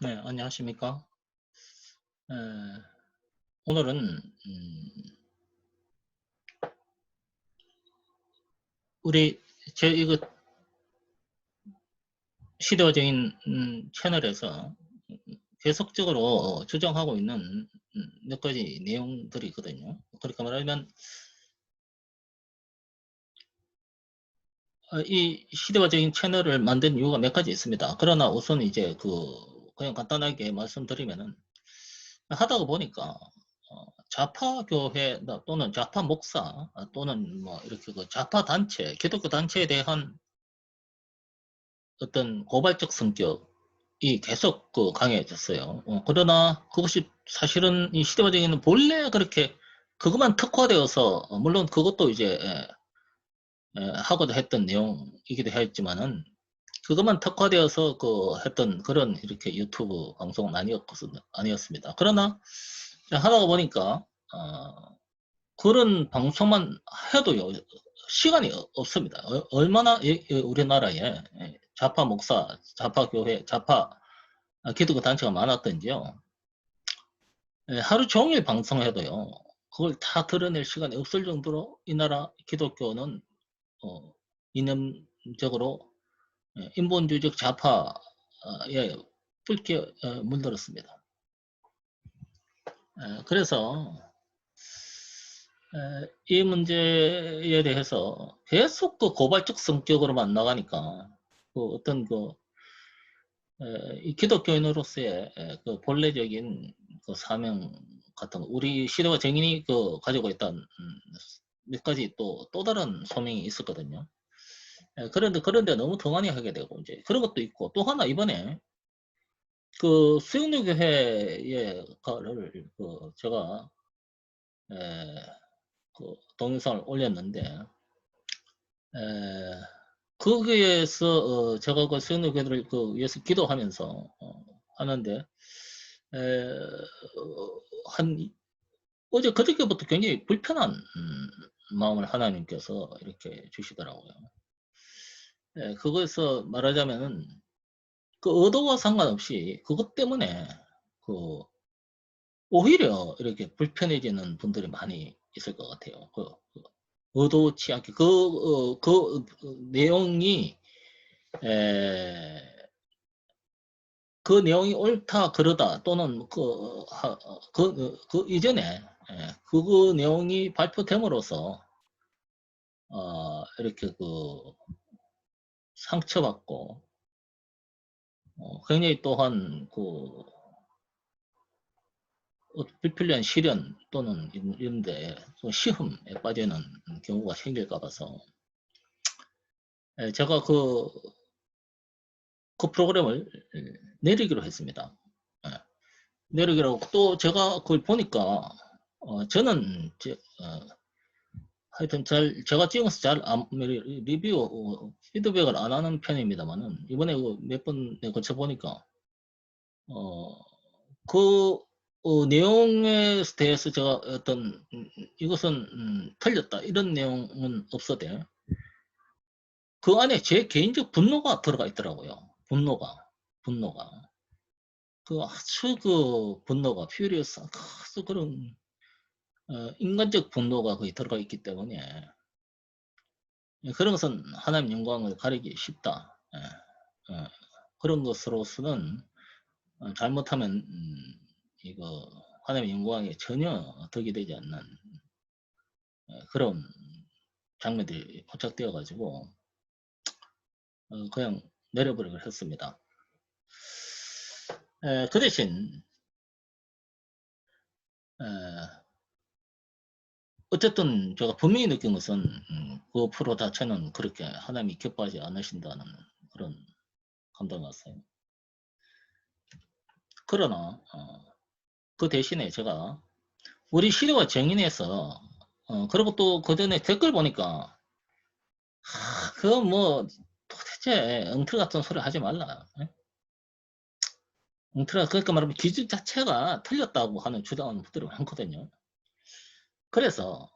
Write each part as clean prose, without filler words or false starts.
네, 안녕하십니까. 에, 오늘은 우리 제 이거 시대화적인 채널에서 계속적으로 주장하고 있는 몇 가지 내용들이 있거든요. 그러니까 말하면 이 시대화적인 채널을 만든 이유가 몇 가지 있습니다. 그러나 우선 이제 그냥 간단하게 말씀드리면은 하다가 보니까 좌파 교회 또는 좌파 목사 또는 뭐 이렇게 그 좌파 단체, 기독교 단체에 대한 어떤 고발적 성격이 계속 강해졌어요. 그러나 그것이 사실은 이 시대화적에는 본래 그렇게 그것만 특화되어서 물론 그것도 이제 하고자 했던 내용이기도 했지만은 그것만 특화되어서 했던 그런 이렇게 유튜브 방송은 아니었습니다. 그러나 하다가 보니까 그런 방송만 해도요 시간이 없습니다. 얼마나 우리나라에 좌파 목사, 좌파 교회, 좌파 기독교 단체가 많았던지요. 하루 종일 방송해도요. 그걸 다 드러낼 시간이 없을 정도로 이 나라 기독교는 이념적으로 인본주의적 좌파에 붉게 물들었습니다. 그래서 이 문제에 대해서 계속 고발적 성격으로만 나가니까 어떤 이 기독교인으로서의 그 본래적인 그 사명 같은 우리 시대와 정인이 가지고 있던 몇 가지 또 다른 소명이 있었거든요. 그런데 너무 등한히 하게 되고 이제 그런 것도 있고 또 하나 이번에 수영료교회의 거를 제가 동영상을 올렸는데 에, 거기에서 제가 수영료교회를 위해서 기도하면서 하는데 한 어제 그저께부터 굉장히 불편한 마음을 하나님께서 이렇게 주시더라고요. 그거에서 말하자면은 그 의도와 상관없이 그것 때문에 그 오히려 이렇게 불편해지는 분들이 많이 있을 것 같아요. 의도치 않게 내용이 에, 그 내용이 옳다 그러다 또는 그 이전에 그 내용이 발표됨으로써 이렇게 상처받고 굉장히 또한 불필요한 시련 또는 이런데 시험에 빠지는 경우가 생길까 봐서 제가 그 프로그램을 내리기로 했습니다. 내리기로 하고 또 제가 그걸 보니까 저는 하여튼 제가 찍어서 잘 리뷰 피드백을 안 하는 편입니다만은 이번에 몇 번 거쳐 보니까 그 내용에 대해서 제가 어떤 이것은 틀렸다 이런 내용은 없어도 그 안에 제 개인적 분노가 들어가 있더라고요. 분노가 아주 분노가 퓨리어스 아주 그런 인간적 분노가 거기 들어가 있기 때문에 그런 것은 하나님 영광을 가리기 쉽다. 그런 것으로서는 잘못하면 이거 하나님의 영광에 전혀 덕이 되지 않는 그런 장면들이 포착되어 가지고 그냥 내려버리기로 했습니다. 그 대신 어쨌든 제가 분명히 느낀 것은 그 프로 자체는 그렇게 하나님이 기뻐하지 않으신다는 그런 감동이 왔어요. 그러나 그 대신에 제가 우리 시대와 정인에서 그리고 또 그 전에 댓글 보니까 그거 뭐 도대체 엉터리 같은 소리 하지 말라. 엉터리 그러니까 말하면 기준 자체가 틀렸다고 하는 주장하는 분들이 많거든요. 그래서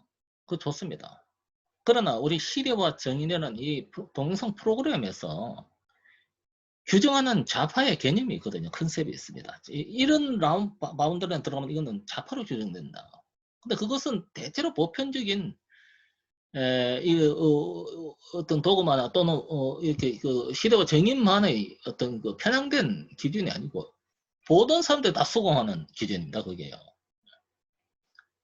좋습니다. 그러나 우리 시대와 정인이라는 이 동영상 프로그램에서 규정하는 좌파의 개념이 있거든요. 컨셉이 있습니다. 이런 바운더리에 들어가면 이거는 좌파로 규정된다. 근데 그것은 대체로 보편적인 어떤 도구마나 또는 이렇게 그 시대와 정인만의 어떤 그 편향된 기준이 아니고 보던 사람들 다 수긍하는 기준입니다. 그게요.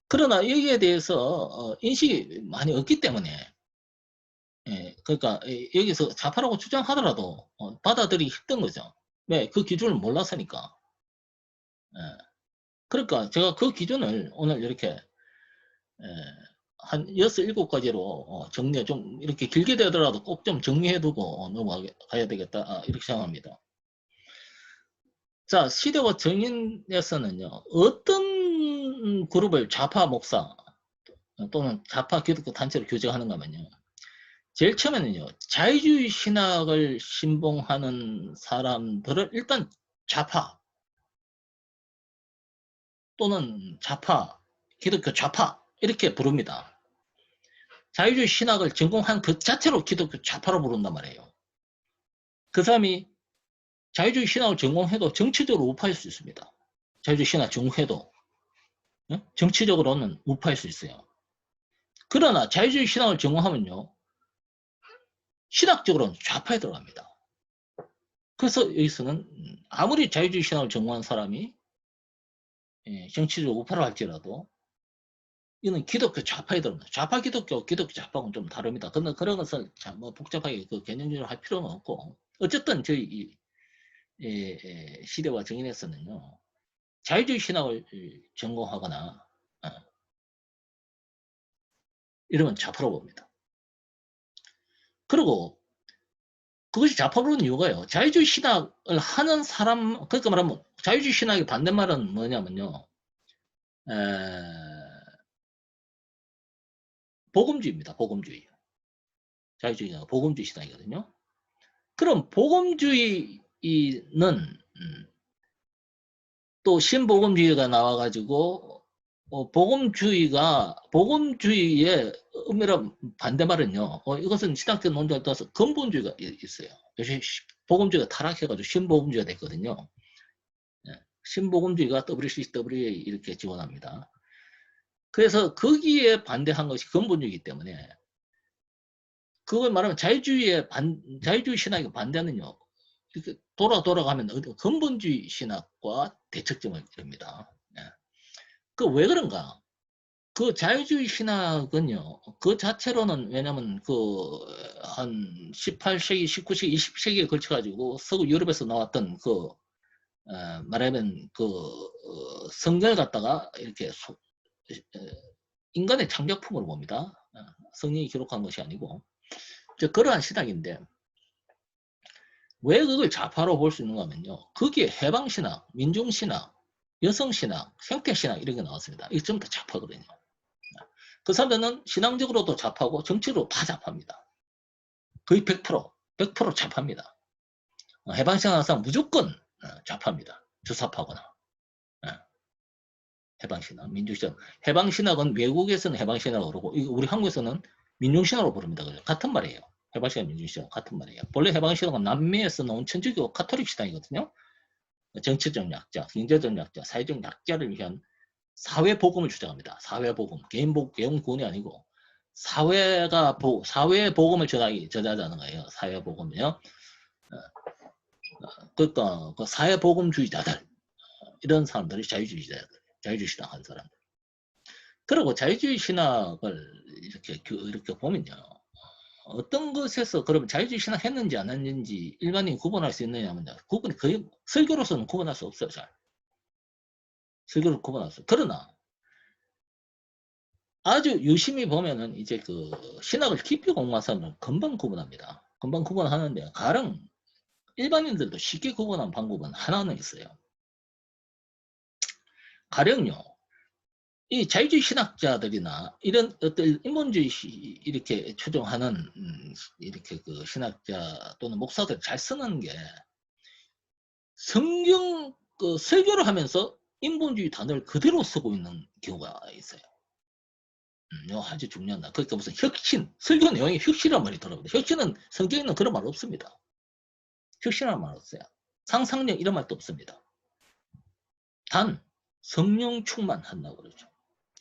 그러나 여기에 대해서 인식이 많이 없기 때문에 그러니까 여기서 좌파라고 주장하더라도 받아들이기 힘든 거죠. 왜? 그 기준을 몰랐으니까. 그러니까 제가 그 기준을 오늘 이렇게 한 6, 7가지로 정리 좀 이렇게 길게 되더라도 꼭 좀 정리해두고 넘어가야 되겠다. 이렇게 생각합니다. 자, 시대와 정인에서는요, 어떤 그룹을 좌파 목사 또는 좌파 기독교 단체로 규정하는가 하면요, 제일 처음에는요, 자유주의 신학을 신봉하는 사람들을 일단 좌파 또는 좌파, 기독교 좌파 이렇게 부릅니다. 자유주의 신학을 전공한 그 자체로 기독교 좌파로 부른단 말이에요. 그 사람이 자유주의 신학을 전공해도 정치적으로 우파일 수 있습니다. 자유주의 신학 전공해도 정치적으로는 우파일 수 있어요. 그러나 자유주의 신학을 전공하면요, 신학적으로는 좌파에 들어갑니다. 그래서 여기서는 아무리 자유주의 신학을 전공한 사람이 정치적 우파를 할지라도 이는 기독교 좌파에 들어갑니다. 좌파 기독교, 기독교 좌파는 좀 다릅니다. 근데 그런 것을 뭐 복잡하게 그 개념적으로 할 필요는 없고, 어쨌든 저희 시대와 정인에서는요, 자유주의 신학을 전공하거나 이러면 좌파로 봅니다. 그리고 그것이 좌파로는 이유가요, 자유주의 신학을 하는 사람, 그러니까 말하면 자유주의 신학의 반대말은 뭐냐면요, 복음주의입니다. 복음주의. 자유주의가 복음주의 신학이거든요. 그럼 복음주의는 또 신복음주의가 나와가지고 복음주의의 의미란 반대말은요. 이것은 신학적 논쟁에 따라서 근본주의가 있어요. 요새 복음주의가 타락해가지고 신복음주의가 됐거든요. 신복음주의가 WCWA 이렇게 지원합니다. 그래서 거기에 반대한 것이 근본주의이기 때문에 그걸 말하면 자유주의 신학의 반대는요. 이렇게 돌아가면 근본주의 신학과 대척점을 이룹니다. 그 왜 그런가? 그 자유주의 신학은요, 그 자체로는 왜냐면 한 18세기, 19세기, 20세기에 걸쳐가지고 서구 유럽에서 나왔던 말하면 성경을 갖다가 이렇게 인간의 창작품으로 봅니다. 성경이 기록한 것이 아니고 그러한 신학인데 왜 그걸 좌파로 볼 수 있는가 하면요, 거기에 해방신학, 민중신학, 여성신학, 생태신학 이런 게 나왔습니다. 이게 전부 다 좌파거든요. 그 사람들은 신앙적으로도 좌파고 정치로 다 좌파입니다. 거의 100% 좌파입니다. 해방신학 사람 무조건 좌파입니다. 주사파거나. 해방신학, 민중신학. 해방신학은 외국에서는 해방신학으로 그러고 우리 한국에서는 민중신학으로 부릅니다. 같은 말이에요. 해방신학, 민중신학 같은 말이에요. 원래 해방신학은 남미에서 나온 천주교 카톨릭 신학이거든요. 정치적 약자, 경제적 약자, 사회적 약자를 위한 사회복음을 주장합니다. 사회복음, 개인 구원이 아니고 사회의 복음을 전하자는 거예요. 사회복음이요. 그러니까 그 사회복음주의자들, 이런 사람들이 자유주의 신학 한 사람들. 그리고 자유주의 신학을 이렇게 보면요, 어떤 것에서 그러면 자유주의 신학 했는지 안 했는지 일반인이 구분할 수 있느냐면 구분이 거의 설교로서는 구분할 수 없어요. 잘 설교로 구분할 수. 그러나 아주 유심히 보면은 이제 신학을 깊이 공부한 사람은 금방 구분합니다. 금방 구분하는데 가령 일반인들도 쉽게 구분하는 방법은 하나는 있어요. 가령요, 이 자유주의 신학자들이나 이런 어떤 인본주의 이렇게 추종하는 이렇게 신학자 또는 목사들 잘 쓰는 게 성경 설교를 하면서 인본주의 단어를 그대로 쓰고 있는 경우가 있어요. 이거 아주 중요하다. 그러니까 무슨 혁신, 설교 내용이 혁신이란 말이 들어갑니다. 혁신은 성경에는 그런 말 없습니다. 혁신이라는 말 없어요. 상상력 이런 말도 없습니다. 단 성령 충만한다고 그러죠.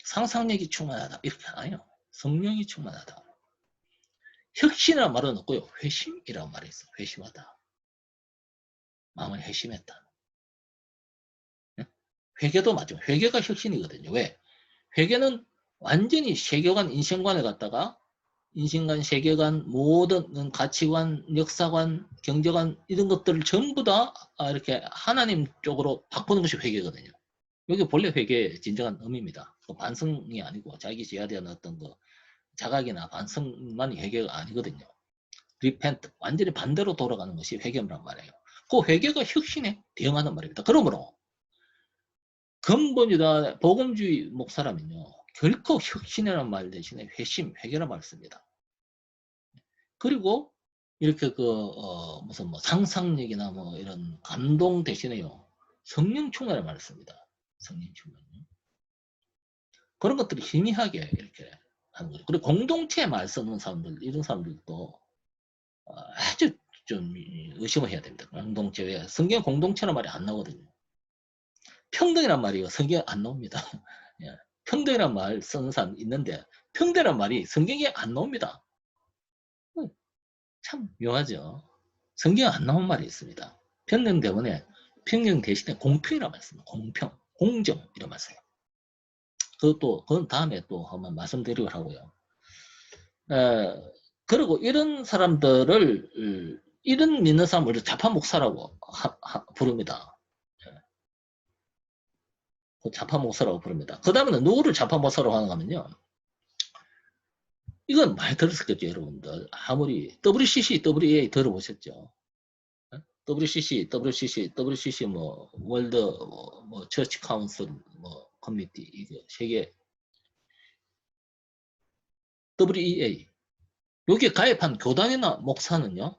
상상력이 충만하다 이렇게 안 해요. 성령이 충만하다. 혁신이라는 말은 없고요. 회심이라는 말이 있어요. 회심하다. 마음을 회심했다. 회개도 맞죠. 회개가 혁신이거든요. 왜? 회개는 완전히 세계관, 인생관에 갖다가 인생관, 세계관, 모든 가치관, 역사관, 경제관 이런 것들을 전부 다 이렇게 하나님 쪽으로 바꾸는 것이 회개거든요. 여기 본래 회개의 진정한 의미입니다. 반성이 아니고 자기 지어야 되는 어떤 그 자각이나 반성만이 회개가 아니거든요. repent, 완전히 반대로 돌아가는 것이 회개란 말이에요. 그 회개가 혁신에 대응하는 말입니다. 그러므로 근본이다 복음주의 목사라면요. 결코 혁신이라는 말 대신에 회심, 회개란 말을 씁니다. 그리고 이렇게 무슨 뭐 상상력이나 뭐 이런 감동 대신에요. 성령 충만이라는 말을 씁니다. 성령 충만. 그런 것들이 희미하게 이렇게 하는 거죠. 그리고 공동체 말 쓰는 사람들, 이런 사람들도 아주 좀 의심을 해야 됩니다. 공동체 왜? 성경 공동체란 말이 안 나오거든요. 평등이란 말이 성경에 안 나옵니다. 예. 평등이란 말 쓰는 사람 있는데 평등이란 말이 성경에 안 나옵니다. 참 묘하죠. 성경에 안 나온 말이 있습니다. 평등 때문에 평등 대신에 공평이란 말 씁니다. 공평, 공정 이런 말 써요. 그건 다음에 또 한번 말씀드리고 하고요. 그리고 이런 사람들을 이런 믿는 사람을 좌파 목사라고 부릅니다. 좌파 목사라고 부릅니다. 그 다음에는 누구를 좌파 목사라고 하는가 하면요. 이건 많이 들었겠죠, 여러분들. 아무리 WCC, WEA 들어보셨죠? WCC 뭐 월드 뭐 처치 카운슬 뭐 커뮤니티 이게 세계 WEA 여기에 가입한 교단이나 목사는요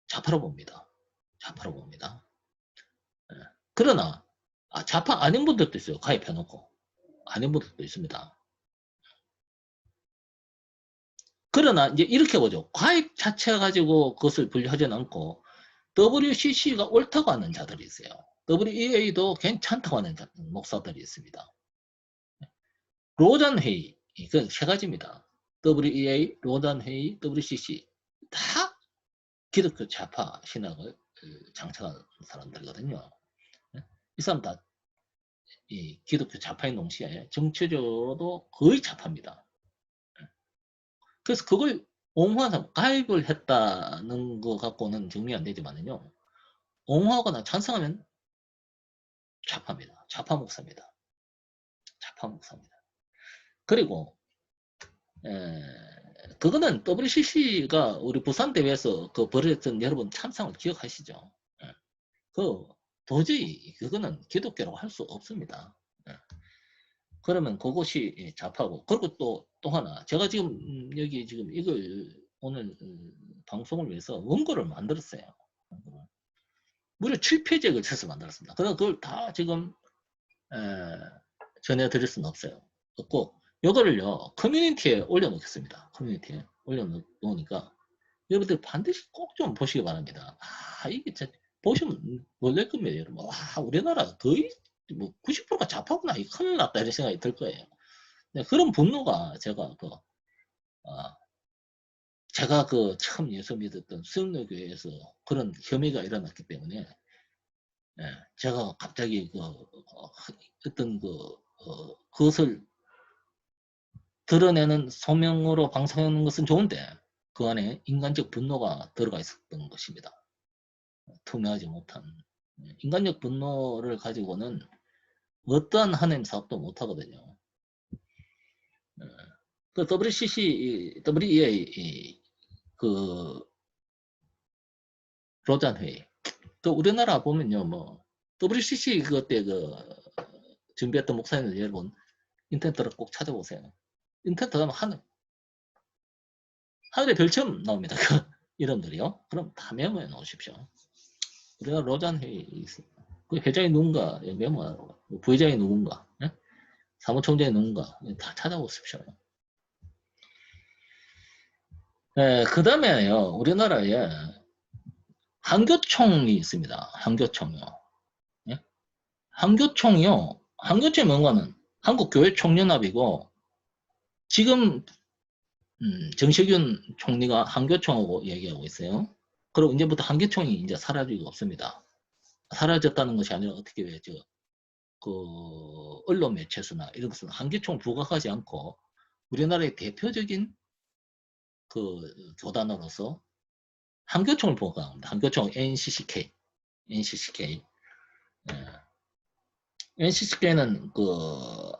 좌파로 봅니다. 좌파로 봅니다. 그러나 좌파 아닌 분들도 있어요. 가입해놓고 아닌 분들도 있습니다. 그러나 이제 이렇게 보죠. 가입 자체 가지고 그것을 분류하지는 않고 WCC가 옳다고 하는 자들이 있어요. WEA도 괜찮다고 하는 목사들이 있습니다. 로잔 회의, 그 세 가지입니다. WEA, 로잔 회의, WCC 다 기독교 좌파 신학을 장착한 사람들이거든요. 이 사람 다 이 기독교 좌파인 동시에 정치적으로도 거의 좌파입니다. 그래서 그걸 옹호하는 사람, 가입을 했다는 거 갖고는 정리 안 되지만요. 옹호하거나 찬성하면 좌파입니다. 좌파 목사입니다. 좌파 목사입니다. 그리고 그거는 WCC가 우리 부산 대회에서 그 벌였던 여러분 참상을 기억하시죠? 그 도저히 그거는 기독교라고 할 수 없습니다. 그러면 그것이 좌파고 그리고 또 하나 제가 지금 여기 지금 이걸 오늘 방송을 위해서 원고를 만들었어요. 무려 7페이지를 쳐서 만들었습니다. 그걸 다 지금 전해드릴 수는 없고 이거를요 커뮤니티에 올려놓겠습니다. 커뮤니티에 올려놓으니까 여러분들 반드시 꼭 좀 보시기 바랍니다. 이게 보시면 놀랄 겁니다, 여러분. 우리나라 거의 뭐 90%가 좌파구나. 이 큰일 났다 이런 생각이 들 거예요. 그런 분노가 제가 처음 예수 믿었던 수영로교회에서 그런 혐의가 일어났기 때문에 제가 갑자기 어떤 그것을 드러내는 소명으로 방송하는 것은 좋은데 그 안에 인간적 분노가 들어가 있었던 것입니다. 투명하지 못한 인간적 분노를 가지고는 어떠한 하나님 사업도 못하거든요. 그 WCC, WEA 로잔 회의 우리나라 보면요 뭐 WCC 그것 때 준비했던 목사님들 여러분 인터넷으로 꼭 찾아보세요. 인터넷 들어가면 하늘에 별처럼 나옵니다. 이름들이요. 그럼 다 메모해 놓으십시오. 우리가 로잔 회의 있습니다. 그 회장이 누군가 메모하라고. 부회장이 누군가, 사무총장이 누군가 다 찾아보십시오. 그 다음에요 우리나라에 한교총이 있습니다. 한교총이요. 예? 한교총이요. 한교총이 뭔가는 한국교회총연합이고 지금 정세균 총리가 한교총하고 얘기하고 있어요. 그리고 이제부터 한교총이 이제 사라지고 없습니다. 사라졌다는 것이 아니라 어떻게 왜죠? 그 언론 매체수나 이런 것은 한교총을 부각하지 않고 우리나라의 대표적인 그 교단으로서 한교총을 부각합니다. 한교총 NCCK, NCCK, NCCK는 그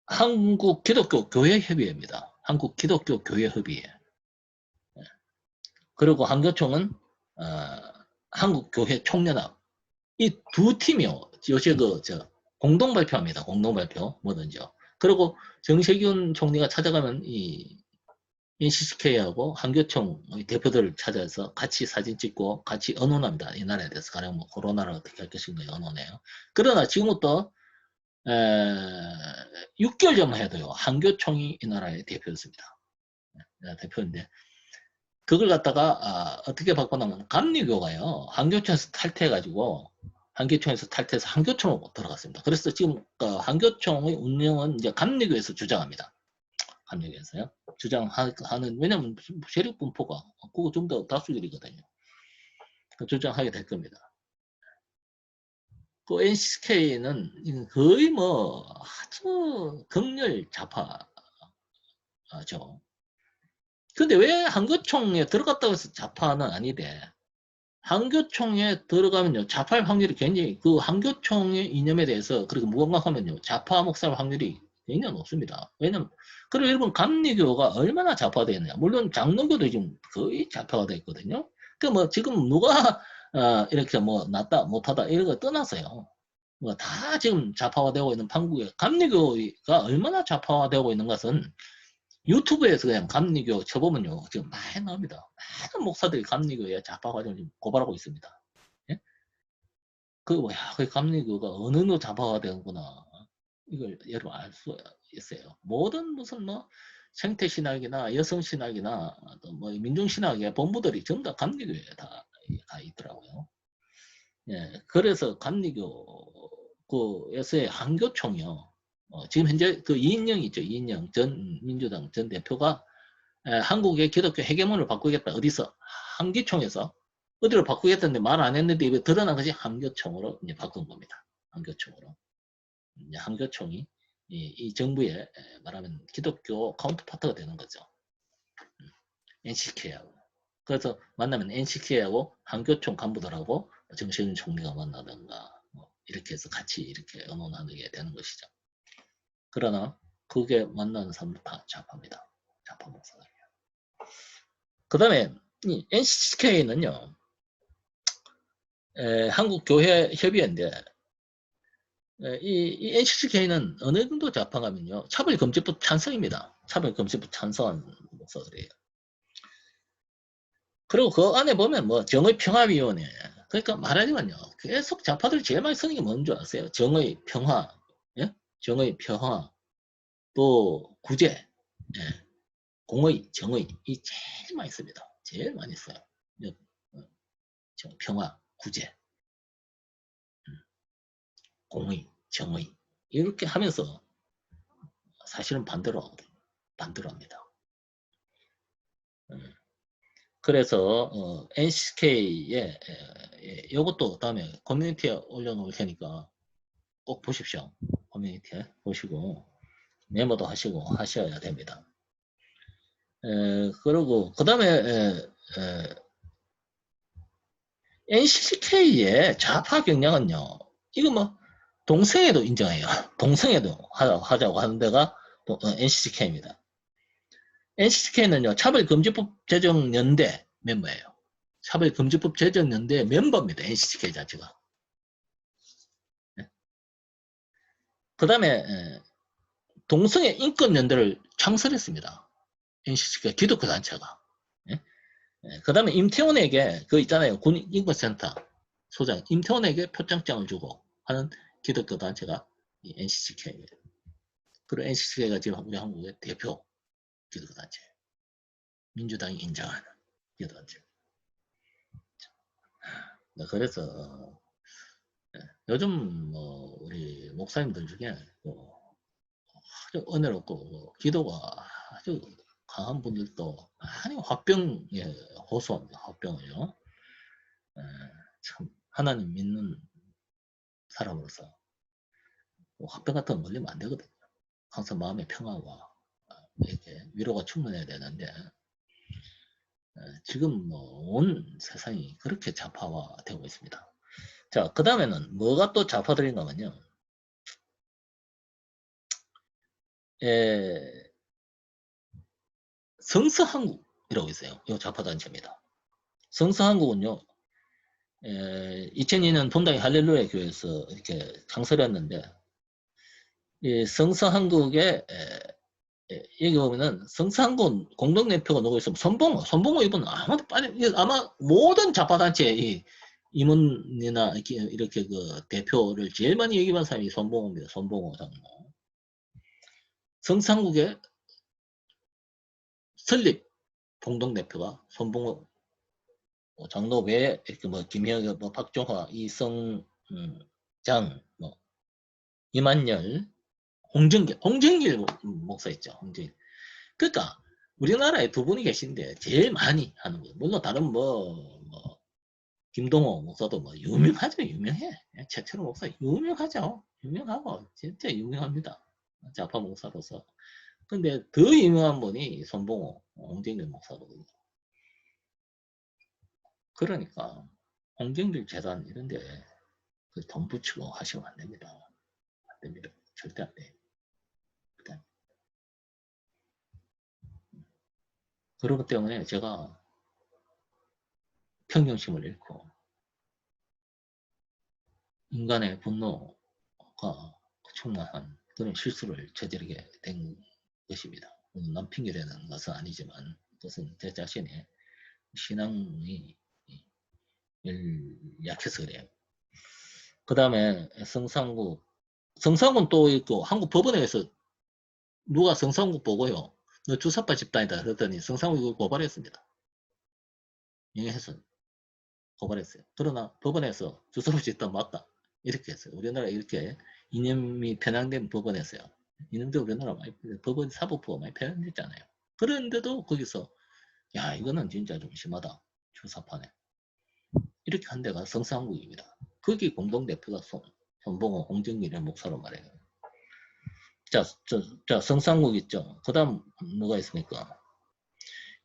한국 기독교 교회 협의회입니다. 한국 기독교 교회 협의회. 그리고 한교총은 한국 교회 총연합. 이 두 팀이요. 요새 공동 발표합니다. 공동 발표 뭐든지요. 그리고 정세균 총리가 찾아가면 이 NCCK하고 한교총 대표들을 찾아서 같이 사진 찍고 같이 언론합니다. 이 나라에 대해서 가령 뭐 코로나를 어떻게 할 것인가 언론해요. 그러나 지금부터 6개월 전만 해도요. 한교총이 이 나라의 대표였습니다. 대표인데 그걸 갖다가 어떻게 바꿔놓으면 감리교가요. 한교총에서 탈퇴해가지고 한교총에서 탈퇴해서 한교총으로 들어갔습니다. 그래서 지금 한교총의 운영은 이제 감리교에서 주장합니다. 감리교에서요. 주장하는 왜냐면 세력 분포가 그거 좀 더 다수결이거든요. 주장하게 될 겁니다. 그 NCK는 거의 뭐 아주 극렬 좌파죠. 근데 왜 한교총에 들어갔다고 해서 좌파는 아니대. 한교총에 들어가면요, 좌파일 확률이 굉장히, 그 한교총의 이념에 대해서 그렇게 무감각하면요, 좌파 목사일 확률이 굉장히 높습니다. 왜냐면, 그리고 일본 감리교가 얼마나 좌파되어 있느냐. 물론 장로교도 지금 거의 좌파가 되어 있거든요. 그 뭐, 지금 누가, 이렇게 뭐, 낫다, 못하다, 이런 거 떠나서요. 뭐, 다 지금 좌파화되고 있는 한국의 감리교가 얼마나 좌파화되고 있는 것은 유튜브에서 그냥 감리교 쳐보면요. 지금 많이 나옵니다. 많은 목사들이 감리교에 좌파 과정을 고발하고 있습니다. 예? 그 감리교가 어느 정도 좌파가 되는구나. 이걸 여러분 알 수 있어요. 모든 무슨 뭐 생태신학이나 여성신학이나 뭐 민중신학의 본부들이 전부 다 감리교에 다 가 있더라고요. 예, 그래서 감리교에서의 한교총이요. 지금 현재 그 이인영 있죠. 이인영 전 민주당 전 대표가 한국의 기독교 해계문을 바꾸겠다. 어디서? 한기총에서. 어디로 바꾸겠다는데 말 안 했는데 이게 드러난 것이 한교총으로 이제 바꾼 겁니다. 한교총으로. 이제 한교총이 이 정부의 말하면 기독교 카운터파트가 되는 거죠. NCK하고. 그래서 만나면 NCK하고 한교총 간부들하고 정세균 총리가 만나든가 뭐 이렇게 해서 같이 이렇게 의논하게 되는 것이죠. 그러나 그게 만나는 사람들 다 좌파입니다. 좌파 목사들. 그 다음에 이 NCK는요. 한국교회협의회인데 이 NCK는 어느 정도 좌파가면요. 차별금지법 찬성입니다. 차별금지법 찬성한 목사들이에요. 그리고 그 안에 보면 뭐 정의평화위원회 그러니까 말하자면요. 계속 좌파들이 제일 많이 쓰는 게 뭔 줄 아세요? 정의평화, 예? 정의평화, 또 구제, 예? 공의, 정의 이 제일 많이 씁니다. 제일 많이 써요. 평화, 구제, 공의, 정의 이렇게 하면서 사실은 반대로 하거든요. 반대로 합니다. 그래서 NCK에 이것도 다음에 커뮤니티에 올려놓을 테니까 꼭 보십시오. 커뮤니티에 보시고 메모도 하시고 하셔야 됩니다. 그리고 그 다음에 NCK의 좌파 경향은요. 이거 뭐 동성애도 인정해요. 동성애도 하자고 하는 데가 NCK입니다. NCK는요. 차별금지법 제정연대 멤버예요. 차별금지법 제정연대 멤버입니다. NCK 자체가. 네. 그 다음에 동성애 인권연대를 창설했습니다. NCK 기독교 단체가. 네. 그 다음에 임태원에게 그 있잖아요. 군인권센터 소장 임태원에게 표창장을 주고 하는 기독교 단체가 NCK입니다. 그리고 NCK가 지금 우리 한국의 대표 기독교 단체. 민주당이 인정하는 기독교 단체. 네, 그래서 요즘 뭐 우리 목사님들 중에 아주 은혜롭고 기도가 아주 강한 분들도 많이 화병에 호소합니다. 화병을요. 에, 참 하나님 믿는 사람으로서 화병 같은 거 걸리면 안 되거든요. 항상 마음의 평화와 이렇게 위로가 충분해야 되는데 지금 뭐 온 세상이 그렇게 좌파화되고 있습니다. 자, 그 다음에는 뭐가 또 좌파들인가면요. 성서한국이라고 있어요. 이 좌파단체입니다. 성서한국은요. 2002년 본당이 할렐루야 교회에서 이렇게 강설을 했는데 이 성서한국에 여기 보면은 성서한국 공동대표가 누구 있으면 손봉호 이분은 아무도 빠져 아마 모든 좌파단체의 임원이나 이렇게 그 대표를 제일 많이 얘기한 사람이 손봉호입니다. 손봉호 장로. 성상국의 설립 공동대표가 손봉호 장로 외에 이렇게 뭐 김혁, 뭐 박종화, 이성장, 뭐 이만열, 홍정길 목사 있죠. 홍정길. 그러니까 우리나라에 두 분이 계신데 제일 많이 하는 거예요. 물론 다른 뭐 김동호 목사도 뭐 유명하죠. 유명해. 최철호 목사 유명하죠. 유명하고 진짜 유명합니다. 좌파 목사로서. 근데 더 유명한 분이 손봉호, 홍정길 목사거든요. 그러니까 홍정길 재단 이런데 돈 붙이고 하시면 안 됩니다. 안 됩니다. 절대 안 돼요. 그렇기 때문에 제가 평정심을 잃고 인간의 분노가 충만한 그런 실수를 저지르게 된 것입니다. 남 핑계대는 것은 아니지만 그것은 제 자신의 신앙이 약해서 그래요. 그 다음에 성상군 또 있고 한국 법원에서 누가 성상국 보고요. 너 주사파 집단이다 그랬더니 성상국을 고발했습니다. 영해해서 고발했어요. 그러나 법원에서 주사파 집단 맞다. 이렇게 했어요. 우리나라 이렇게 이념이 편향된 법원에서요. 이놈들 우리나라 많이 법원 사법부가 많이 편향됐잖아요. 그런데도 거기서 야 이거는 진짜 좀 심하다. 주사파네. 이렇게 한 데가 성상국입니다. 거기 공동대표가 손봉호, 홍정길의 목사로 말해요. 자, 성상국 있죠. 그 다음 뭐가 있습니까?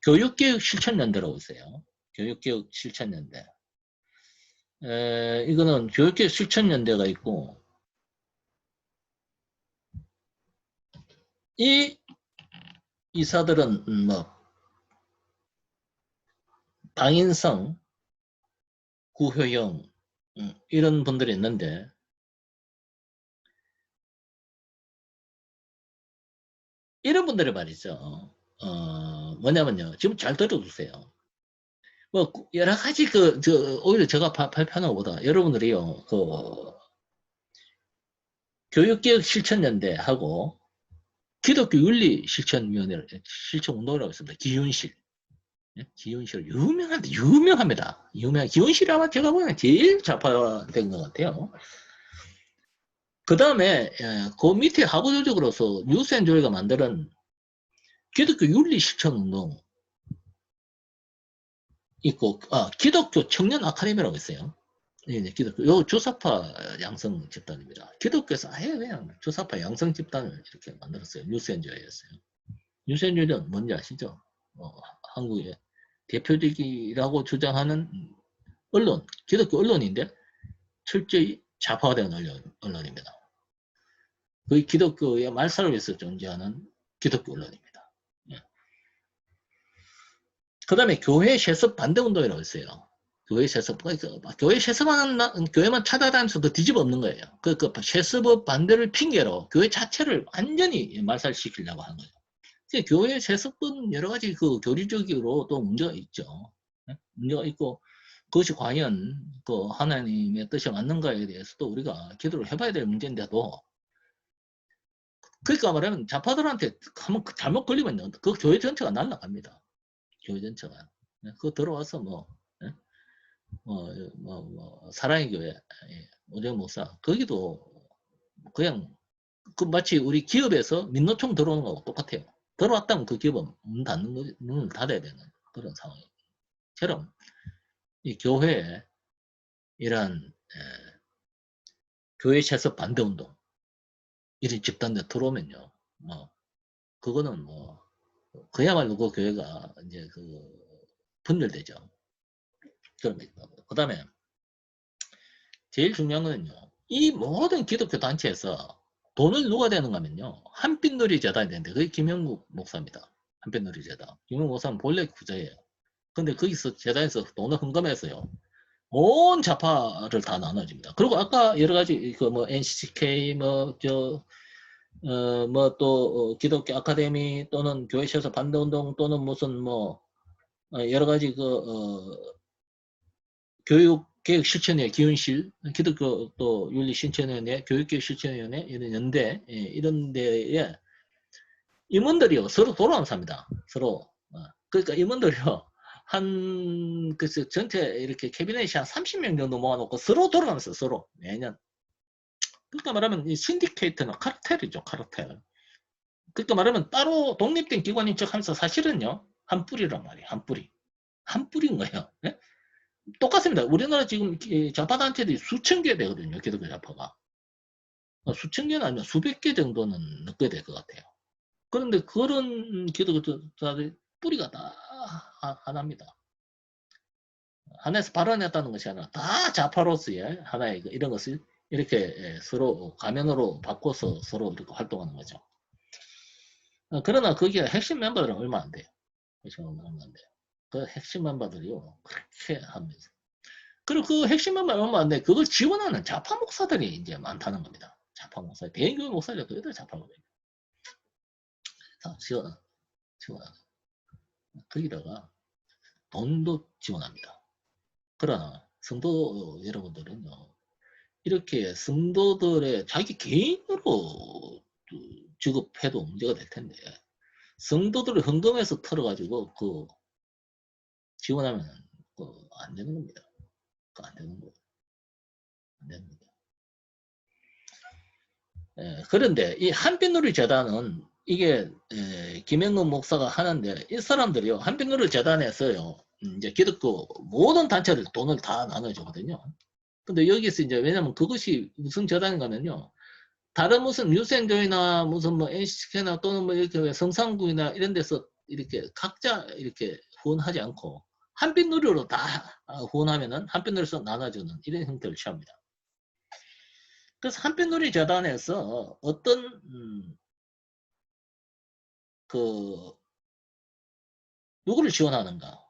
교육개혁 실천연대라고 있어요. 교육개혁 실천연대. 이거는 교육개혁 실천연대가 있고, 이 이사들은 뭐, 방인성, 구효영, 이런 분들이 있는데, 이런 분들이 말이죠. 뭐냐면요. 지금 잘 들어주세요. 뭐, 여러 가지 오히려 제가 발표하는 것보다 여러분들이요, 교육개혁 실천연대하고 기독교 윤리 실천위원회, 실천운동이라고 있습니다. 기윤실. 예? 기윤실. 유명합니다. 기윤실이 아마 제가 보기엔 제일 좌파된 것 같아요. 그 다음에, 그 밑에 하부 조직으로서 뉴스앤 조이가 만드는 기독교 윤리 실천운동 있고, 기독교 청년 아카데미라고 있어요. 요 주사파 양성 집단입니다. 기독교에서 아예 그냥 주사파 양성 집단을 이렇게 만들었어요. 뉴스앤조이였어요. 뉴스앤조이는 뭔지 아시죠? 한국의 대표적이라고 주장하는 언론, 기독교 언론인데 철저히 좌파화된 언론입니다. 거의 기독교의 말살을 위해서 존재하는 기독교 언론입니다. 예. 그 다음에 교회 세습 반대운동이라고 있어요. 교회 세습, 교회 세습하는, 교회만 찾아다니면서 뒤집어 엎는 거예요. 그 세습 반대를 핑계로 교회 자체를 완전히 말살시키려고 하는 거예요. 교회 세습은 여러 가지 교리적으로 또 문제가 있죠. 문제가 있고, 그것이 과연 하나님의 뜻이 맞는가에 대해서도 우리가 기도를 해봐야 될 문제인데도, 그러니까 말하면 좌파들한테 한번 잘못 걸리면 교회 전체가 날아갑니다. 교회 전체가. 그거 들어와서 사랑의 교회, 예, 오정 목사, 거기도 그냥 그 마치 우리 기업에서 민노총 들어오는 거하고 똑같아요. 들어왔다면 그 기업은 문 닫는 거, 문을 닫아야 되는 그런 상황이처럼 이 교회에 이런 교회 채습 반대 운동 이런 집단들 들어오면요, 그거는 그야말로 그 교회가 이제 분열되죠. 그 다음에 제일 중요한 거는요, 이 모든 기독교 단체에서 돈을 누가 되는가 하면요, 한빛누리 재단이 되는데 그게 김영국 목사입니다. 한빛누리 재단. 김영국 목사는 본래 구자예요. 근데 거기서 재단에서 돈을 헌금해서요, 온 좌파를 다 나눠줍니다. 그리고 아까 여러 가지 NCK 또 기독교 아카데미 또는 교회 시에서 반대운동 또는 무슨 여러 가지 교육개혁실천위원회 기훈실 기독교 또 윤리실천위원회 교육개혁실천위원회 이런 연대 이런 데에 임원들이요 서로 돌아가면서 서로 그러니까 임원들이요 글쎄 전체 이렇게 캐비넷이 한 30명 정도 모아놓고 서로 돌아가면서 서로 매년 그러니까 말하면 이 신디케이트는 카르텔이죠 카르텔. 그러니까 말하면 따로 독립된 기관인 척하면서 사실은요 한 뿌리란 말이에요 한 뿌리인 거예요. 네? 똑같습니다. 우리나라 지금 좌파 단체들이 수천 개 되거든요. 기독교 좌파가. 수천 개는 아니면 수백 개 정도는 넣게 될 것 같아요. 그런데 그런 기독교자들 뿌리가 다 하나입니다. 하나에서 발언했다는 것이 아니라 다 좌파로서의 하나의 이런 것을 이렇게 서로 가면으로 바꿔서 서로 이렇게 활동하는 거죠. 그러나 거기에 핵심 멤버들은 얼마 안 돼요. 핵심 멤버들은 얼마 안 돼요. 그 핵심 멤버들이요. 그렇게 합니다. 그리고 그 핵심 멤버 얼마 안 돼. 그걸 지원하는 좌파 목사들이 이제 많다는 겁니다. 좌파 목사. 대인교회 목사들 그들 좌파 목사들. 다 지원하는. 거기다가 돈도 지원합니다. 그러나 성도 여러분들은요. 이렇게 성도들의 자기 개인으로 지급해도 문제가 될 텐데 성도들을 헌금해서 털어가지고 지원하면 안 되는 겁니다. 안 되는 거예요. 안 되는 거예요. 그런데 이 한빛누리 재단은 이게 김영근 목사가 하는데 이 사람들이요 한빛누리 재단에서요 이제 기독교 모든 단체들 돈을 다 나눠주거든요. 근데 여기서 이제 왜냐면 그것이 무슨 재단인가면요 다른 무슨 유센교회나 무슨 NCK나 또는 이렇게 성산구이나 이런 데서 이렇게 각자 이렇게 후원하지 않고 한빛누리로 다 후원하면은 한빛누리에서 나눠주는 이런 형태를 취합니다. 그래서 한빛누리 재단에서 어떤 누구를 지원하는가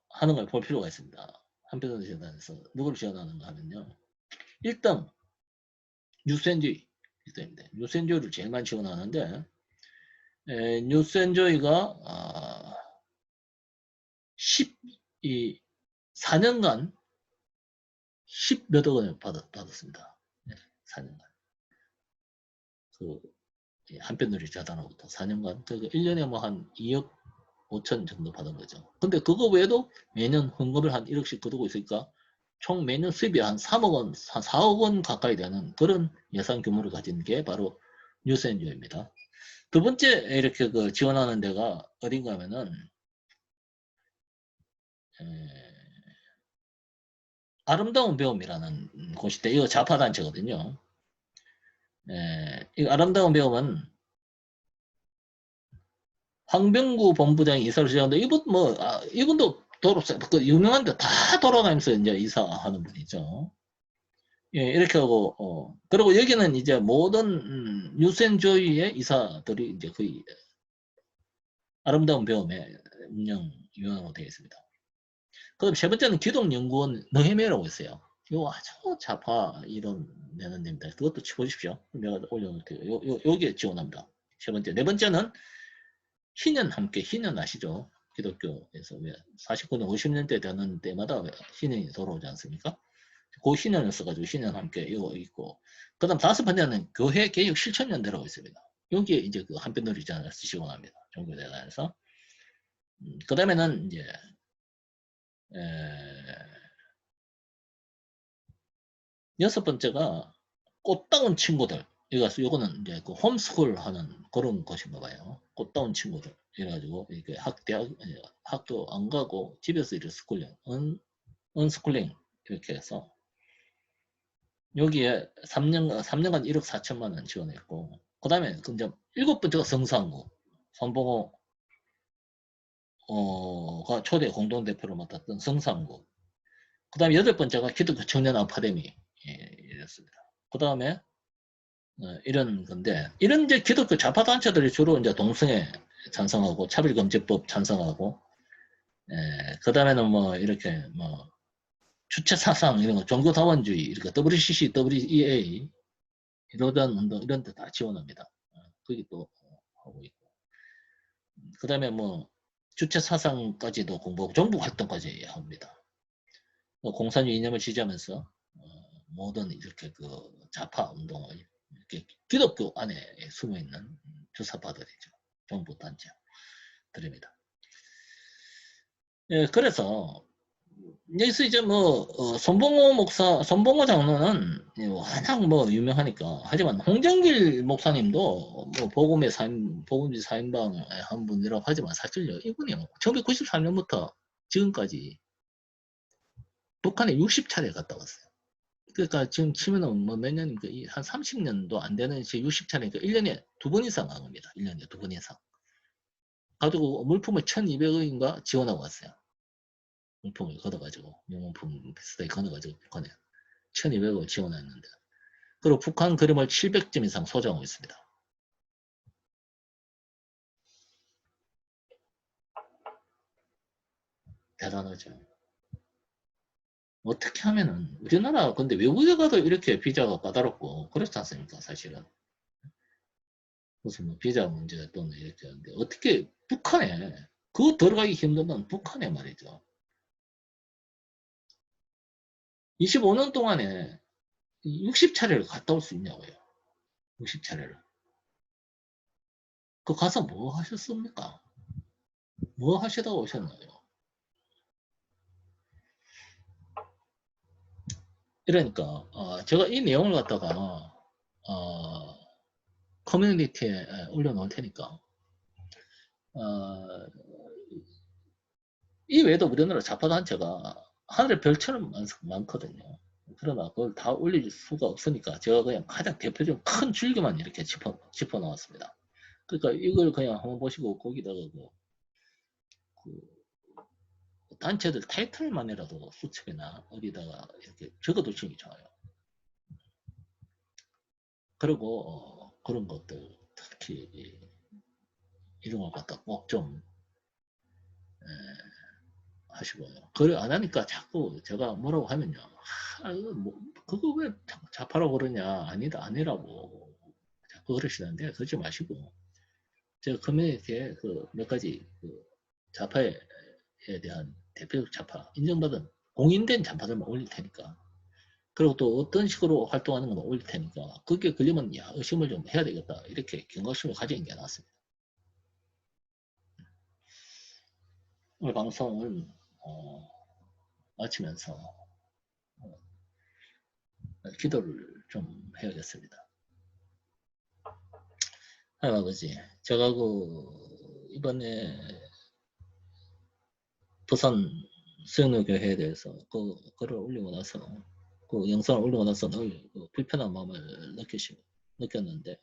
하는 걸 볼 필요가 있습니다. 한빛누리 재단에서 누구를 지원하는가 하면요. 1등 뉴센조이 입니다. 뉴센조이를 제일 많이 지원하는데 뉴센조이가 4년간 10몇억 원을 받았습니다. 4년간. 한편누리 재단으로부터 4년간, 그러니까 1년에 한 2억 5천 정도 받은 거죠. 근데 그거 외에도 매년 헌금을 한 1억씩 거두고 있으니까 총 매년 수입이 한 3억 원, 4억 원 가까이 되는 그런 예산 규모를 가진 게 바로 뉴스엔조입니다. 두 번째 이렇게 지원하는 데가 어딘가 하면은 아름다운 배움이라는 곳인데 이거 좌파 단체거든요. 이 아름다운 배움은 황병구 본부장이 이사를 지었는데 이분도 유명한데 다 돌아다니면서 이제 이사하는 분이죠. 예, 이렇게 하고 그리고 여기는 이제 모든 뉴센조이의 이사들이 이제 거의 아름다운 배움의 운영위원으로 되어 있습니다. 그럼 세 번째는 기독연구원 너헤메라고 있어요. 이거 아주 좌파 이론 내는 데입니다. 그것도 쳐보십시오. 내가 올려놓을게요. 여기에 지원합니다. 세 번째. 네 번째는 희년 함께, 희년 아시죠? 기독교에서 왜 49년, 50년대 되는 때마다 희년이 돌아오지 않습니까? 그 희년을 써가지고 희년 함께 이거 있고, 그 다음 다섯 번째는 교회 개혁 실천연대라고 있습니다. 여기에 이제 한편놀이 전을 쓰시고 합니다. 종교대단에서. 그 다음에는 이제 여섯 번째가 꽃다운 친구들. 요거는 이제 그 홈스쿨 하는 그런 것인가 봐요. 꽃다운 친구들. 이래가지고, 이렇게 학교 안 가고 집에서 이렇게 스쿨링, 언스쿨링, 이렇게 해서, 여기에 3년간 1억 4천만 원 지원했고, 그 다음에, 이제 일곱 번째가 성상구. 선봉호, 가 초대 공동대표로 맡았던 성상구. 그 다음에 여덟 번째가 기독교 청년 아카데미. 예, 이랬습니다. 그 다음에, 이런 건데, 이런 이제 기독교 좌파 단체들이 주로 이제 동성애 찬성하고, 차별금지법 찬성하고, 그 다음에는 뭐, 이렇게 뭐, 주체 사상, 이런 거, 종교다원주의, 이렇게 WCC, WEA, 이러던 운동, 이런 데 다 지원합니다. 거기 또 하고 있고. 그 다음에 뭐, 주체 사상까지도 공부하고, 정부 활동까지 합니다. 공산주의 이념을 지지하면서, 모든 이렇게 그 좌파 운동을 이렇게 기독교 안에 숨어 있는 주사파들이죠. 정부 단체들입니다. 예, 그래서 여기서 이제 뭐 손봉호 목사, 손봉호 장로는 워낙 뭐 유명하니까. 하지만 홍정길 목사님도 뭐 복음지 4인방의 한 분이라고 하지만 사실요, 이분이요 1993년부터 지금까지 북한에 60차례 갔다 왔어요. 그러니까 지금 치면은 뭐 몇 년입니까? 한 30년도 안 되는 60차례니까 1년에 2번 이상 간 겁니다. 1년에 2번 이상. 가지고 물품을 1200억인가 지원하고 왔어요. 물품을 걷어가지고, 명품품 비슷하게 걷어가지고 북한에 1200억 지원했는데. 그리고 북한 그림을 700점 이상 소장하고 있습니다. 대단하죠. 어떻게 하면은, 우리나라, 근데 외국에 가도 이렇게 비자가 까다롭고, 그렇지 않습니까, 사실은. 무슨 뭐 비자 문제 또는 이렇게 하는데, 어떻게 북한에, 그거 들어가기 힘든 건 북한에 말이죠. 25년 동안에 60차례를 갔다 올 수 있냐고요. 60차례를. 그 가서 뭐 하셨습니까? 뭐 하시다가 오셨나요? 이러니까 제가 이 내용을 갖다가 커뮤니티에 올려놓을 테니까 이 외에도 우리나라 좌파단체가 하늘의 별처럼 많거든요. 그러나 그걸 다 올릴 수가 없으니까 제가 그냥 가장 대표적인 큰 줄기만 이렇게 짚어 놓았습니다. 그러니까 이걸 그냥 한번 보시고 거기다가 그 단체들 타이틀만이라도 수첩이나 어디다가 이렇게 적어두시는 게 좋아요. 그리고 그런 것들 특히 이런 것 갖다 꼭 좀 하시고요. 그걸 안 하니까 자꾸 제가 뭐라고 하면요. 뭐, 그거 왜 좌파라고 그러냐. 아니다, 아니라고. 자꾸 그러시는데, 그러지 마시고. 제가 커뮤니티에 그 몇 가지 그 좌파에 대한 대표적 좌파, 인정받은 공인된 좌파들만 올릴 테니까. 그리고 또 어떤 식으로 활동하는 건 올릴 테니까. 그게 걸리면, 야, 의심을 좀 해야 되겠다. 이렇게 경각심을 가지는 게 낫습니다. 오늘 방송을, 마치면서, 기도를 좀 해야겠습니다. 하나님 아버지, 제가 이번에 부산 수영로교회에 대해서 글을 올리고 나서, 그 영상을 올리고 나서 늘 불편한 마음을 느꼈는데,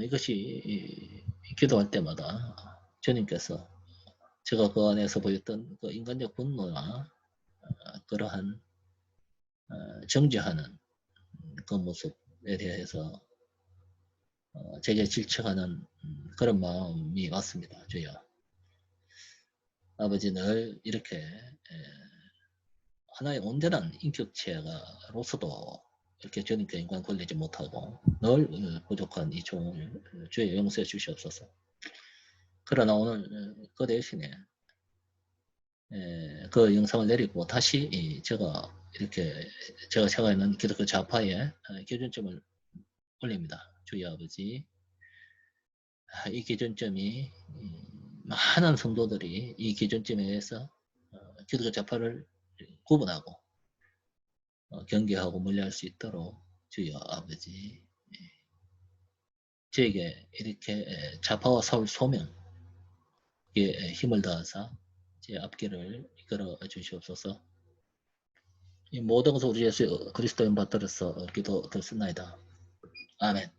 이것이 기도할 때마다 주님께서 제가 그 안에서 보였던 그 인간적 분노나 그러한 정죄하는 그 모습에 대해서 제게 질책하는 그런 마음이 왔습니다. 주여. 아버지 늘 이렇게 하나의 온전한 인격체가로서도 이렇게 주님께 인간 걸리지 못하고 늘 부족한 이 종을 주의 용서해 주시옵소서. 그러나 오늘 그 대신에 그 영상을 내리고 다시 제가 이렇게 제가 있는 기독교 좌파의 기준점을 올립니다. 주여 아버지, 이 기준점이 많은 성도들이 이 기준점에 의해서 기독교 좌파를 구분하고 경계하고 멀리할 수 있도록 주여 아버지 저에게 이렇게 좌파와 서울 소명에 힘을 다하사 제 앞길을 이끌어 주시옵소서. 이 모든 것을 우리 예수 그리스도 인 받들어서 기도 드렸습니다. 아멘.